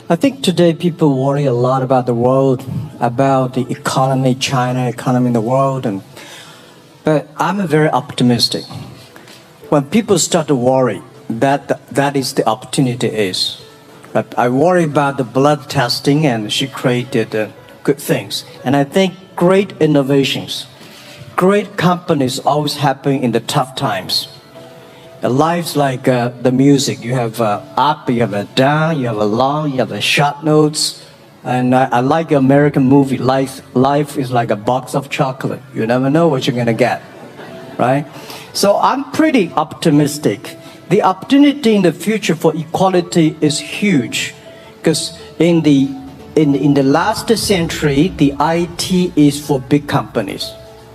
I think today people worry a lot about the world, about the economy, China economy in the world, but I'm very optimistic. When people start to worry, that is the opportunity is. But I worry about the blood testing, and she created good things. And I think great innovations, great companies always happen in the tough times. Life's like the music. You have up, you have a down, you have a long, you have a short notes. And I like American movie. Life is like a box of chocolate. You never know what you're gonna get, right? So I'm pretty optimistic. The opportunity in the future for equality is huge, because in the last century, the IT is for big companies.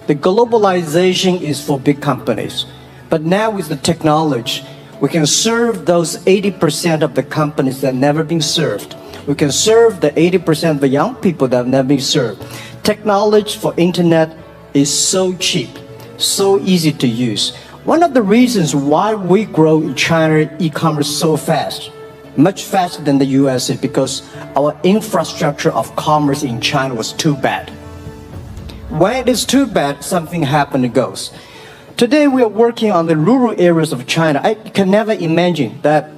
The globalization is for big companies. But now with the technology, we can serve those 80% of the companies that have never been served. We can serve the 80% of the young people that have never been served. Technology for internet is so cheap, so easy to use. One of the reasons why we grow in China e-commerce so fast, much faster than the US, is because our infrastructure of commerce in China was too bad. When it is too bad, something happens and goes. Today we are working on the rural areas of China. I can never imagine that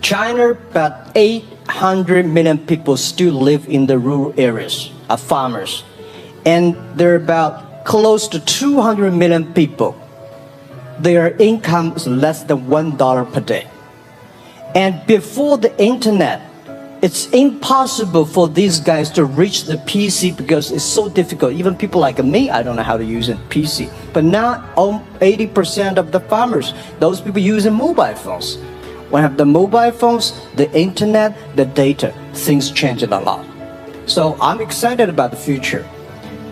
China, about 800 million people still live in the rural areas, are farmers. And there are about close to 200 million people. Their income is less than $1 per day. And before the internet, it's impossible for these guys to reach the PC because it's so difficult. Even people like me, I don't know how to use a PC. But now, 80% of the farmers, those people using mobile phones. When you have the mobile phones, the internet, the data, things change a lot. So I'm excited about the future.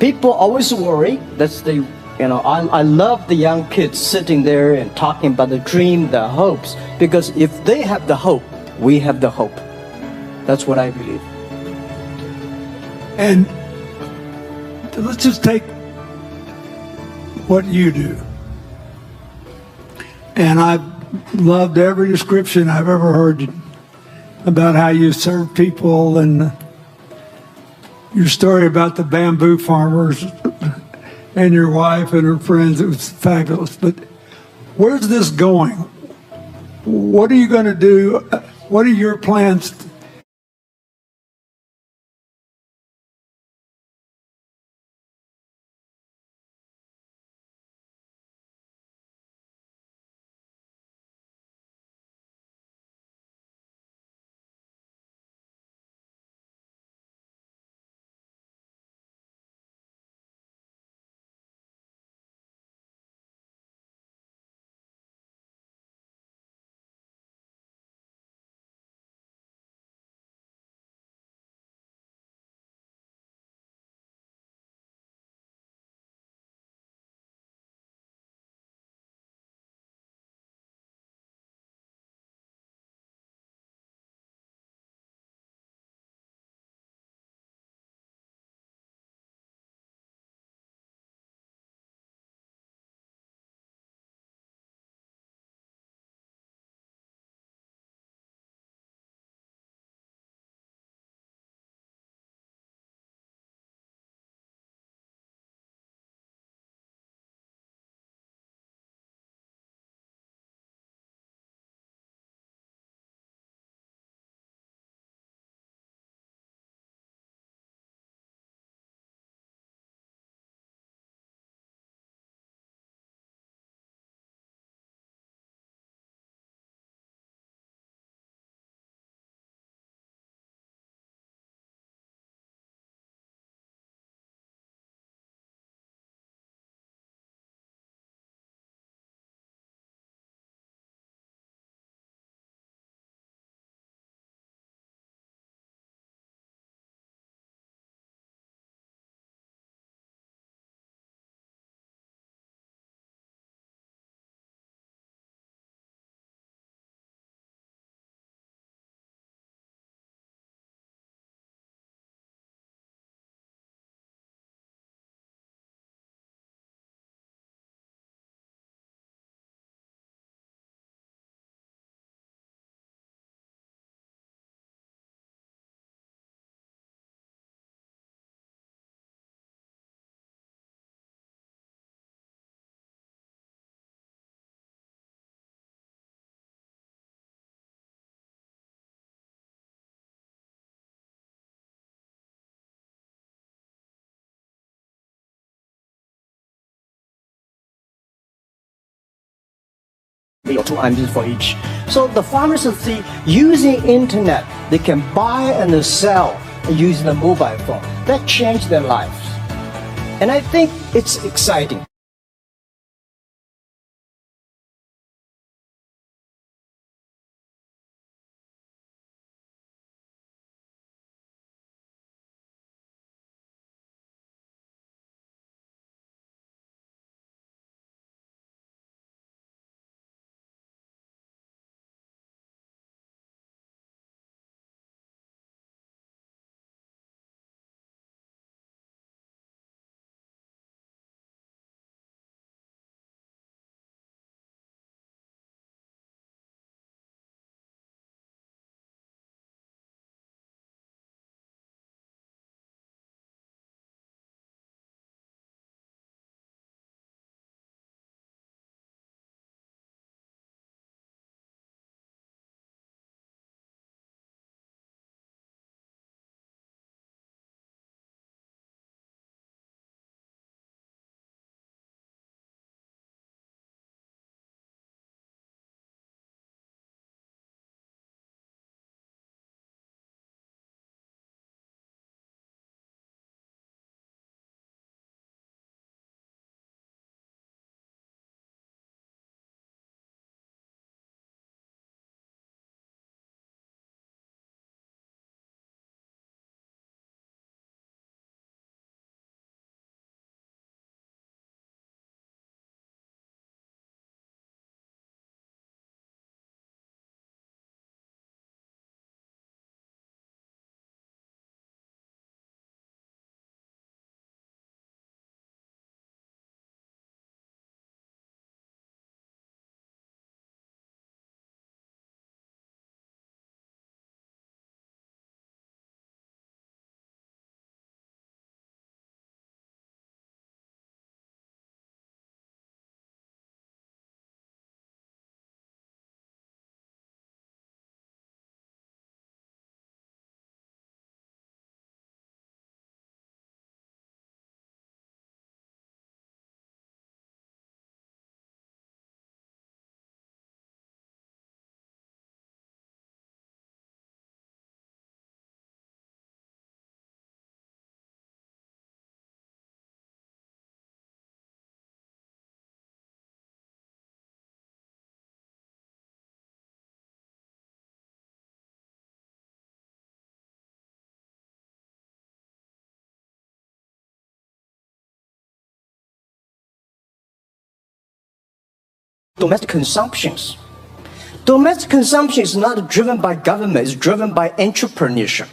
People always worry. I love the young kids sitting there and talking about the dream, the hopes. Because if they have the hope, we have the hope. That's what I believe. And let's just take what you do. And I've loved every description I've ever heard about how you serve people, and your story about the bamboo farmers and your wife and her friends. It was fabulous. But where's this going? What are you going to do? What are your plans or 2 RMB for each. So the farmers see using internet, they can buy and sell using the mobile phone. That changed their lives. And I think it's exciting. Domestic consumptions. Domestic consumption is not driven by government, it's driven by entrepreneurship,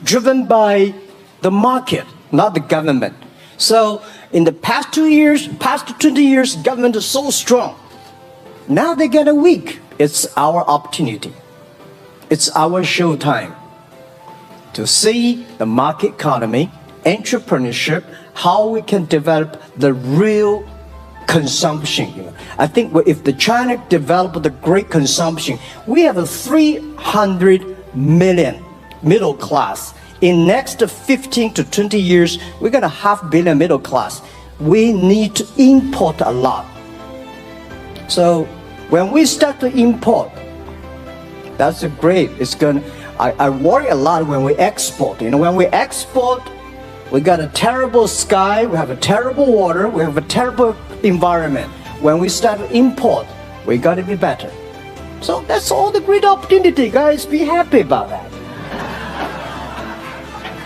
driven by the market, not the government. So in the past 2 years, past 20 years, government is so strong. Now they get weak. It's our opportunity. It's our showtime to see the market economy, entrepreneurship, how we can develop the real consumption. I think if the China develop the great consumption, we have a 300 million middle class. In next 15 to 20 years, we're gonna 500 million middle class. We need to import a lot. So when we start to import, that's great. It's gonna. I worry a lot when we export. When we export, we got a terrible sky, we have a terrible water, we have a terrible environment. When we start to import, we got to be better. So that's all the great opportunity, guys. Be happy about that.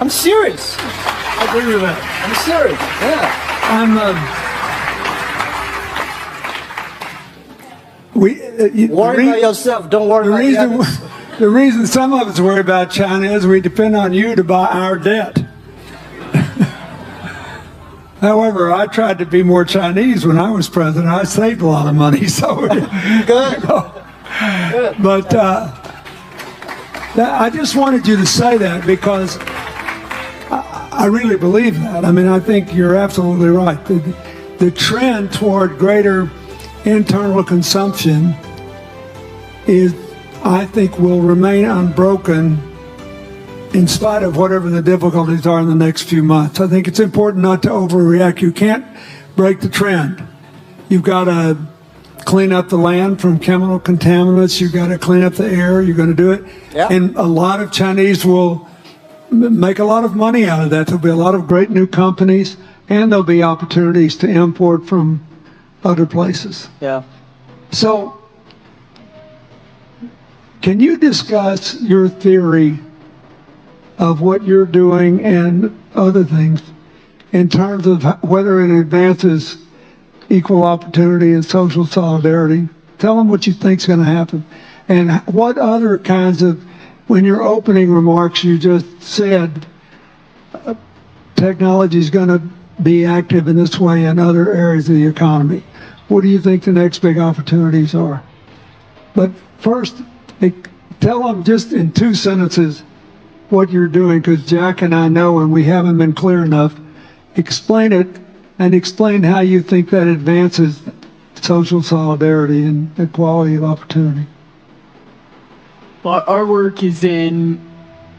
I'm serious. I agree with that. I'm serious. Yeah. Worry about yourself. Don't worry about the others. The reason some of us worry about China is we depend on you to buy our debt. However, I tried to be more Chinese when I was president. I saved a lot of money, so Good. But I just wanted you to say that because I really believe that. I mean, I think you're absolutely right. The trend toward greater internal consumption is, I think, will remain unbroken in spite of whatever the difficulties are in the next few months. I think it's important not to overreact. You can't break the trend. You've got to clean up the land from chemical contaminants. You've got to clean up the air. You're going to do it. Yeah. And a lot of Chinese will make a lot of money out of that. There'll be a lot of great new companies, and there'll be opportunities to import from other places. Yeah. So, can you discuss your theory of what you're doing and other things in terms of whether it advances equal opportunity and social solidarity? Tell them what you think's going to happen. And what other kinds of, when your opening remarks, you just said technology is going to be active in this way in other areas of the economy. What do you think the next big opportunities are? But first, tell them just in 2 sentences what you're doing, because Jack and I know, and we haven't been clear enough. Explain it, and explain how you think that advances social solidarity and equality of opportunity. Well, our work is in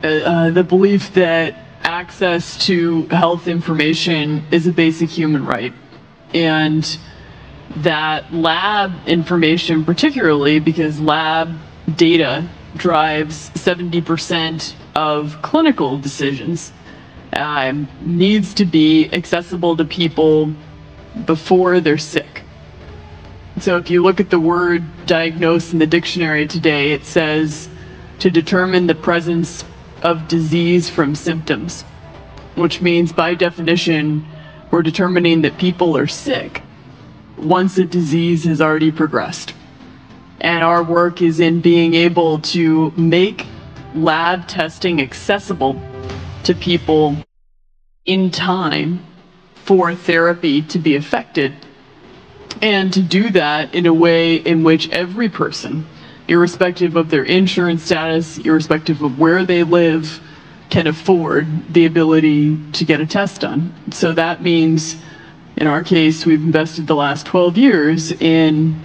the belief that access to health information is a basic human right. And that lab information, particularly because lab data drives 70% of clinical decisions, needs to be accessible to people before they're sick. So if you look at the word diagnose in the dictionary today, it says to determine the presence of disease from symptoms, which means by definition, we're determining that people are sick once a disease has already progressed. And our work is in being able to make lab testing accessible to people in time for therapy to be effective, and to do that in a way in which every person, irrespective of their insurance status, irrespective of where they live, can afford the ability to get a test done. So that means, in our case, we've invested the last 12 years in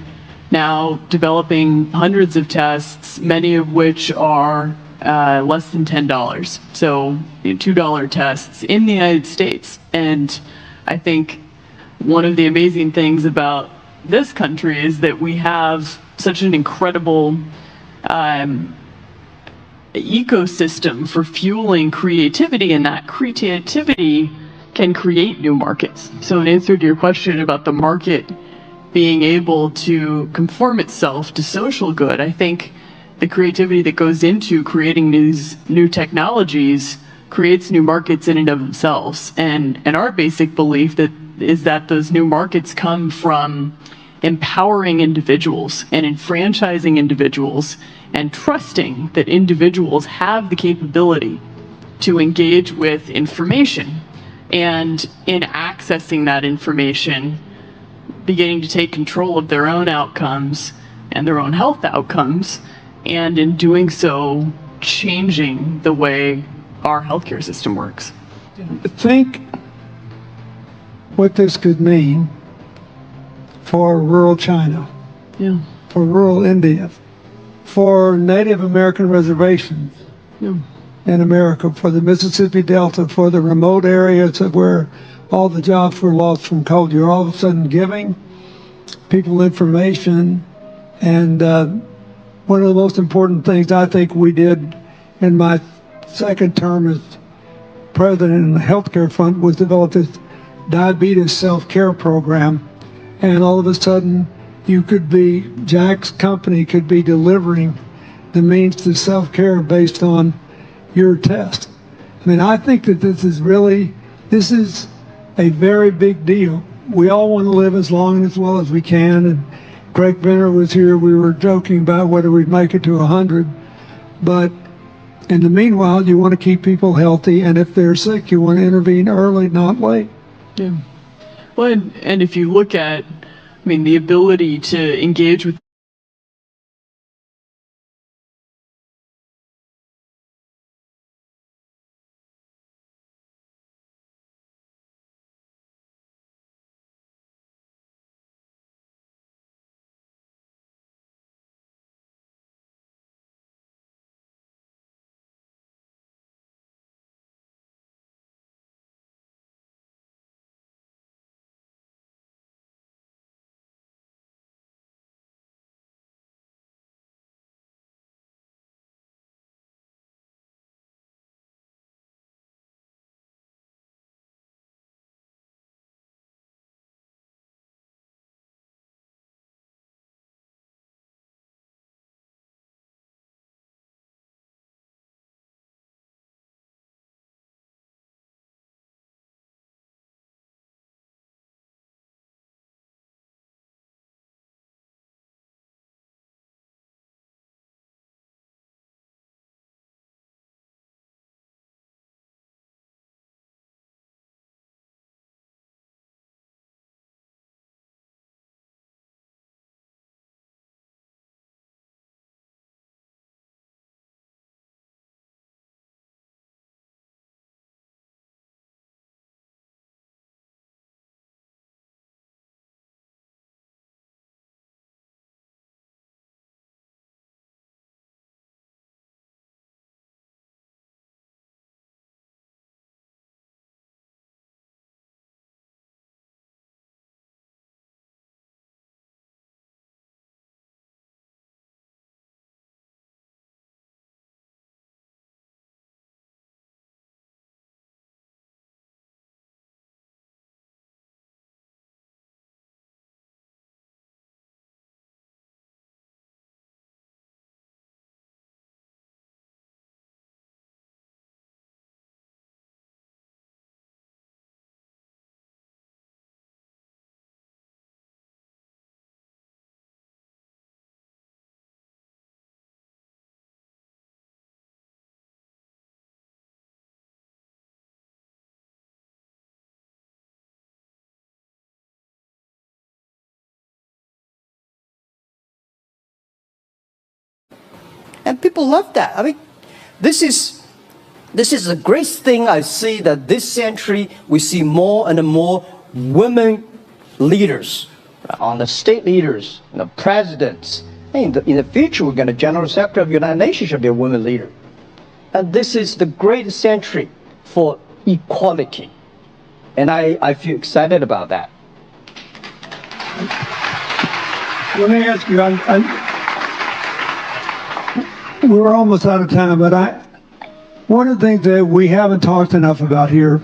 now developing hundreds of tests, many of which are less than $10. So $2 tests in the United States. And I think one of the amazing things about this country is that we have such an incredible ecosystem for fueling creativity, and that creativity can create new markets. So in answer to your question about the market being able to conform itself to social good, I think the creativity that goes into creating these new technologies creates new markets in and of themselves. And our basic belief is that those new markets come from empowering individuals and enfranchising individuals and trusting that individuals have the capability to engage with information, and in accessing that information, beginning to take control of their own outcomes and their own health outcomes, and in doing so, changing the way our healthcare system works. Think what this could mean for rural China, Yeah. for rural India, for Native American reservations Yeah. in America, for the Mississippi Delta, for the remote areas of where all the jobs were lost from coal. You're all of a sudden giving people information. And one of the most important things I think we did in my second term as president in the healthcare fund was develop this diabetes self-care program. And all of a sudden, Jack's company could be delivering the means to self-care based on your test. I mean, I think that this is a very big deal. We all want to live as long and as well as we can. And Greg Benner was here. We were joking about whether we'd make it to 100. But in the meanwhile, you want to keep people healthy. And if they're sick, you want to intervene early, not late. Yeah. Well, and if you look at, the ability to engage with And people love that. I mean, this is a great thing. I see that this century we see more and more women leaders, on the state leaders, presidents. In the future, we're going to General Secretary of the United Nations should be a woman leader. And this is the great century for equality. And I feel excited about that. Let me ask you, we're almost out of time, but one of the things that we haven't talked enough about here,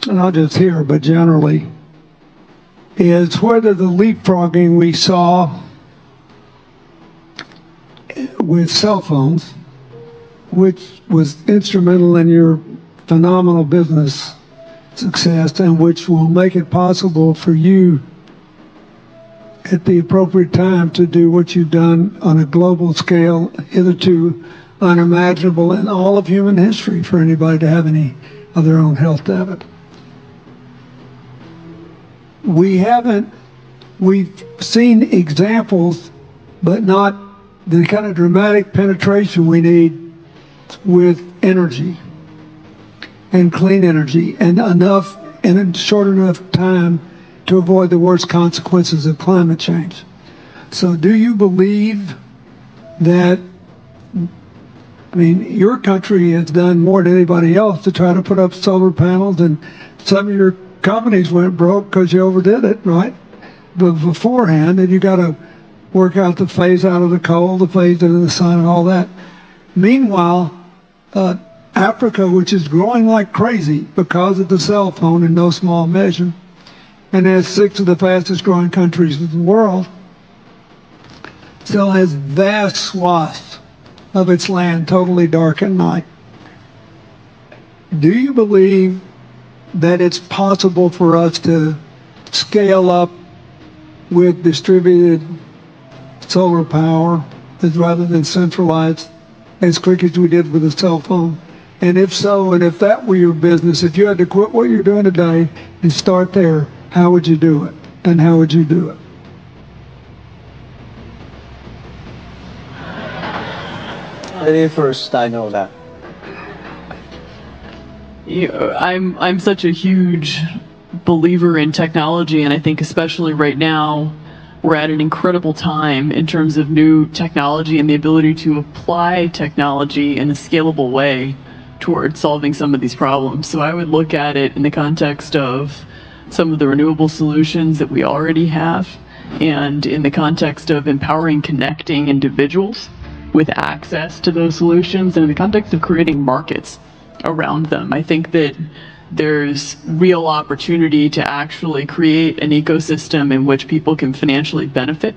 and not just here, but generally, is whether the leapfrogging we saw with cell phones, which was instrumental in your phenomenal business success and which will make it possible for you at the appropriate time to do what you've done on a global scale, hitherto unimaginable in all of human history for anybody to have any of their own health debit. We've seen examples, but not the kind of dramatic penetration we need with energy and clean energy, and enough in a short enough time to avoid the worst consequences of climate change. So do you believe that, I mean, your country has done more than anybody else to try to put up solar panels, and some of your companies went broke because you overdid it, right? But beforehand, and you got to work out the phase out of the coal, the phase into the sun, and all that. Meanwhile, Africa, which is growing like crazy because of the cell phone in no small measure, and has 6 of the fastest growing countries in the world, still has vast swaths of its land totally dark at night. Do you believe that it's possible for us to scale up with distributed solar power rather than centralized as quick as we did with the cell phone? And if so, and if that were your business, if you had to quit what you're doing today and start there, how would you do it? And how would you do it? First, I know that. I'm such a huge believer in technology, and I think especially right now, we're at an incredible time in terms of new technology and the ability to apply technology in a scalable way towards solving some of these problems. So I would look at it in the context of some of the renewable solutions that we already have, and in the context of empowering, connecting individuals with access to those solutions, and in the context of creating markets around them. I think that there's real opportunity to actually create an ecosystem in which people can financially benefit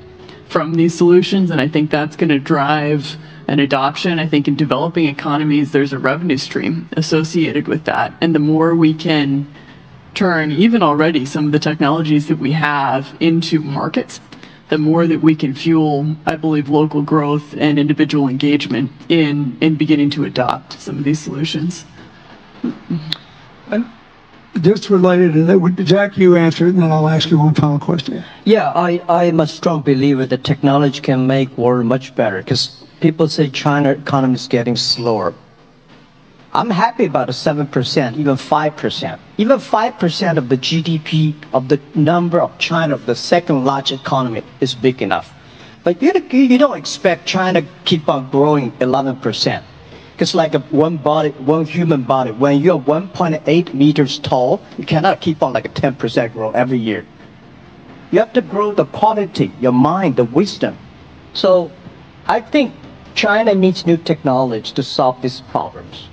from these solutions, and I think that's going to drive an adoption. I think in developing economies, there's a revenue stream associated with that, and the more we can turn even already some of the technologies that we have into markets, the more that we can fuel, I believe, local growth and individual engagement in beginning to adopt some of these solutions. And just related to that, Jack, you answer it, and then I'll ask you one final question. Yeah, I am a strong believer that technology can make world much better, because people say China economy is getting slower. I'm happy about the 7%, even 5%. Even 5% of the GDP of the number of China, the second largest economy, is big enough. But you don't expect China to keep on growing 11%. Because like one human body, when you're 1.8 meters tall, you cannot keep on like a 10% growth every year. You have to grow the quality, your mind, the wisdom. So I think China needs new technology to solve these problems.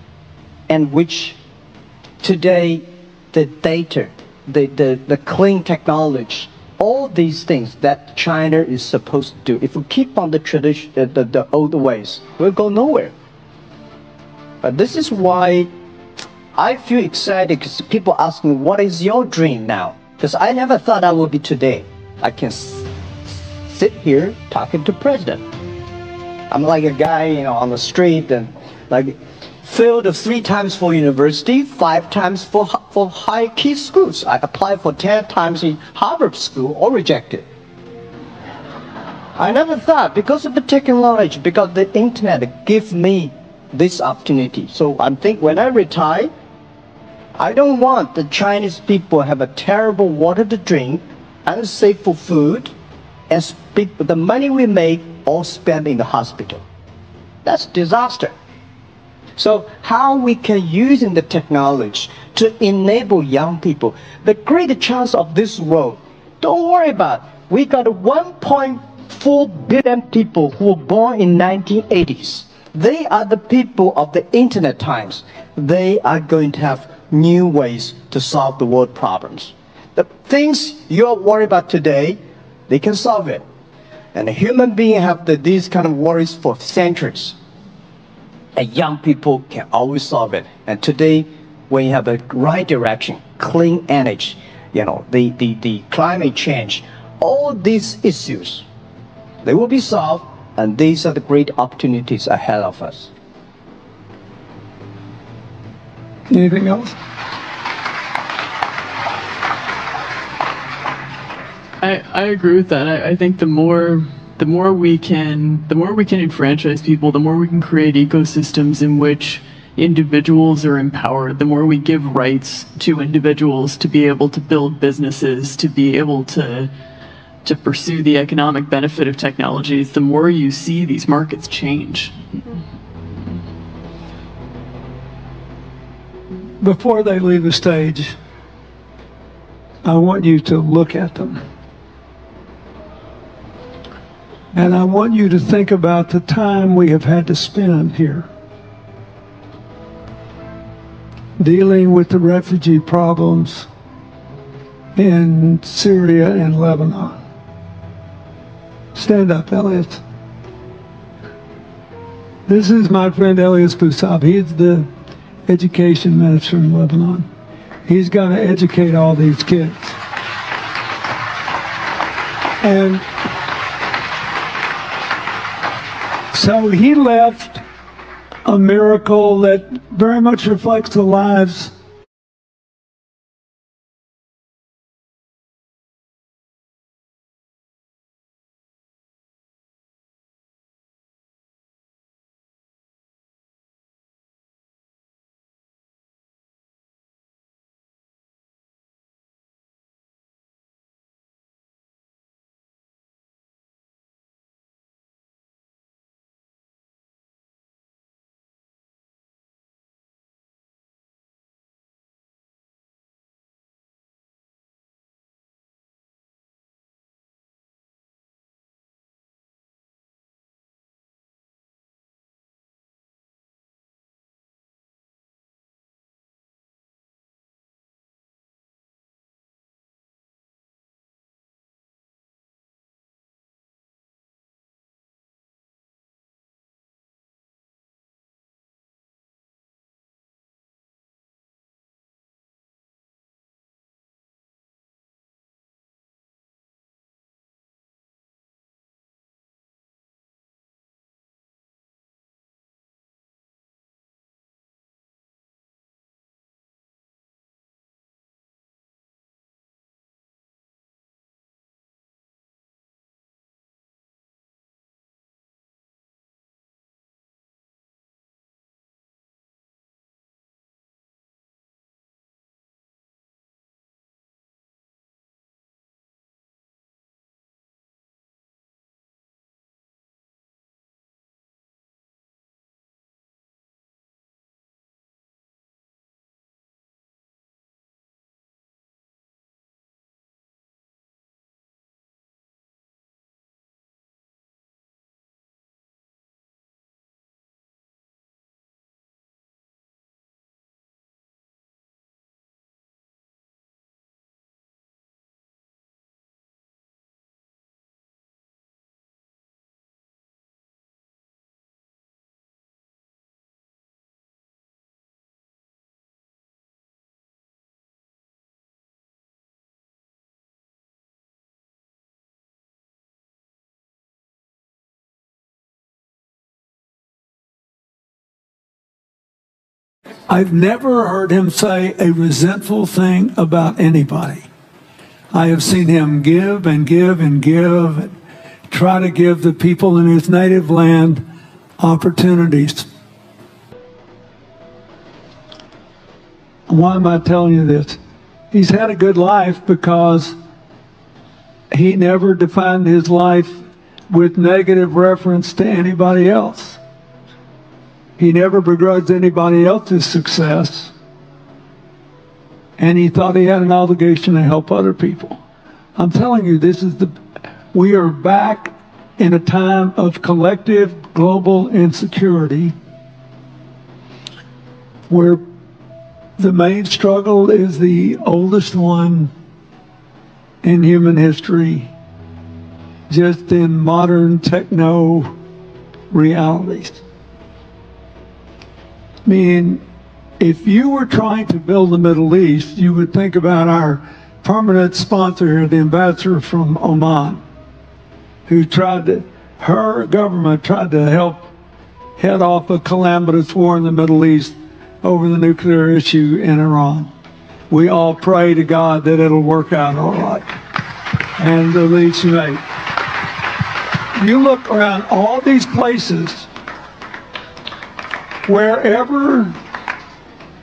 And which today, the data, the clean technology, all these things that China is supposed to do, if we keep on the tradition, the old ways, we'll go nowhere. But this is why I feel excited, because people ask me, what is your dream now? Because I never thought I would be today. I can sit here talking to president. I'm like a guy, on the street, and like failed 3 times for university, 5 times for high key schools. I applied for 10 times in Harvard School, all rejected. I never thought because of the technology, because the internet gives me this opportunity. So I'm thinking when I retire, I don't want the Chinese people have a terrible water to drink, unsafe for food, and the money we make all spent in the hospital. That's disaster. So how we can use in the technology to enable young people, the great chance of this world, don't worry about it. We got 1.4 billion people who were born in 1980s. They are the people of the internet times. They are going to have new ways to solve the world problems. The things you're worried about today, they can solve it. And a human being have these kind of worries for centuries. And young people can always solve it. And today, when you have the right direction, clean energy, the climate change, all these issues, they will be solved, and these are the great opportunities ahead of us. Anything else? I agree with that. I think the more we can enfranchise people, the more we can create ecosystems in which individuals are empowered, the more we give rights to individuals to be able to build businesses, to be able to pursue the economic benefit of technologies, the more you see these markets change. Before they leave the stage, I want you to look at them. And I want you to think about the time we have had to spend here dealing with the refugee problems in Syria and Lebanon. Stand up, Elias. This is my friend Elias Bousab. He's the education minister in Lebanon. He's going to educate all these kids. And so he left a miracle that very much reflects the lives I've never heard him say a resentful thing about anybody. I have seen him give and give and give, try to give the people in his native land opportunities. Why am I telling you this? He's had a good life because he never defined his life with negative reference to anybody else. He never begrudged anybody else's success. And he thought he had an obligation to help other people. I'm telling you, we are back in a time of collective global insecurity where the main struggle is the oldest one in human history, just in modern techno realities. I mean, if you were trying to build the Middle East, you would think about our permanent sponsor here, the ambassador from Oman, who her government tried to help head off a calamitous war in the Middle East over the nuclear issue in Iran. We all pray to God that it'll work out all right. And the least you may. You look around all these places, wherever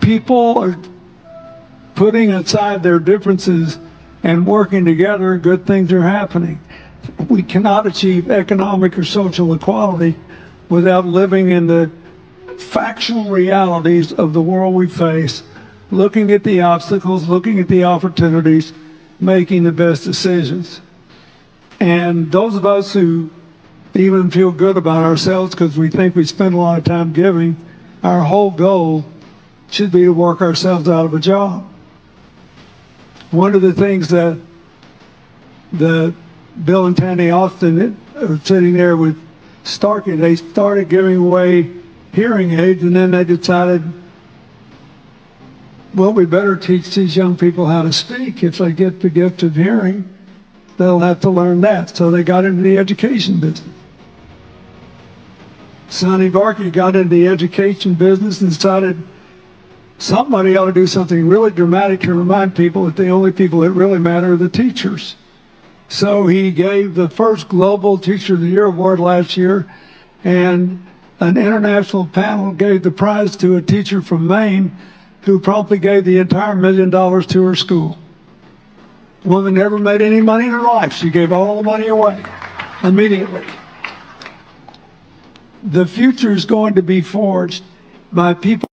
people are putting aside their differences and working together, good things are happening. We cannot achieve economic or social equality without living in the factual realities of the world we face, looking at the obstacles, looking at the opportunities, making the best decisions. And those of us who even feel good about ourselves because we think we spend a lot of time giving, our whole goal should be to work ourselves out of a job. One of the things that Bill and Tandy Austin are sitting there with Starkey, they started giving away hearing aids, and then they decided, well, we better teach these young people how to speak. If they get the gift of hearing, they'll have to learn that. So they got into the education business. Sonny Barkey got into the education business and decided somebody ought to do something really dramatic to remind people that the only people that really matter are the teachers. So he gave the first Global Teacher of the Year award last year, and an international panel gave the prize to a teacher from Maine who promptly gave the entire $1 million to her school. The woman never made any money in her life. She gave all the money away immediately. The future is going to be forged by people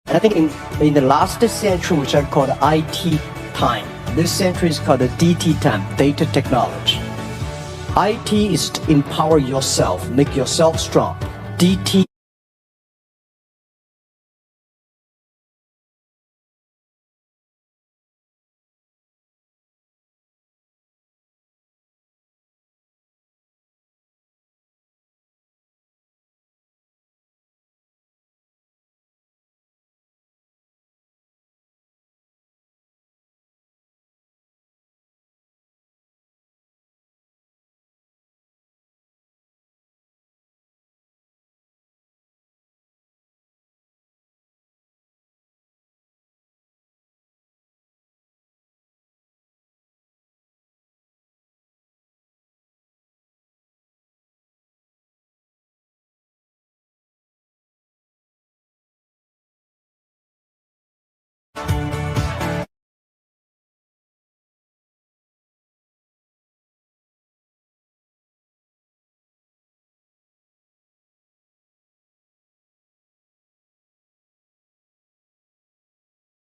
And I think in the last century, which I call the IT time, this century is called the DT time, data technology. IT is to empower yourself, make yourself strong. DT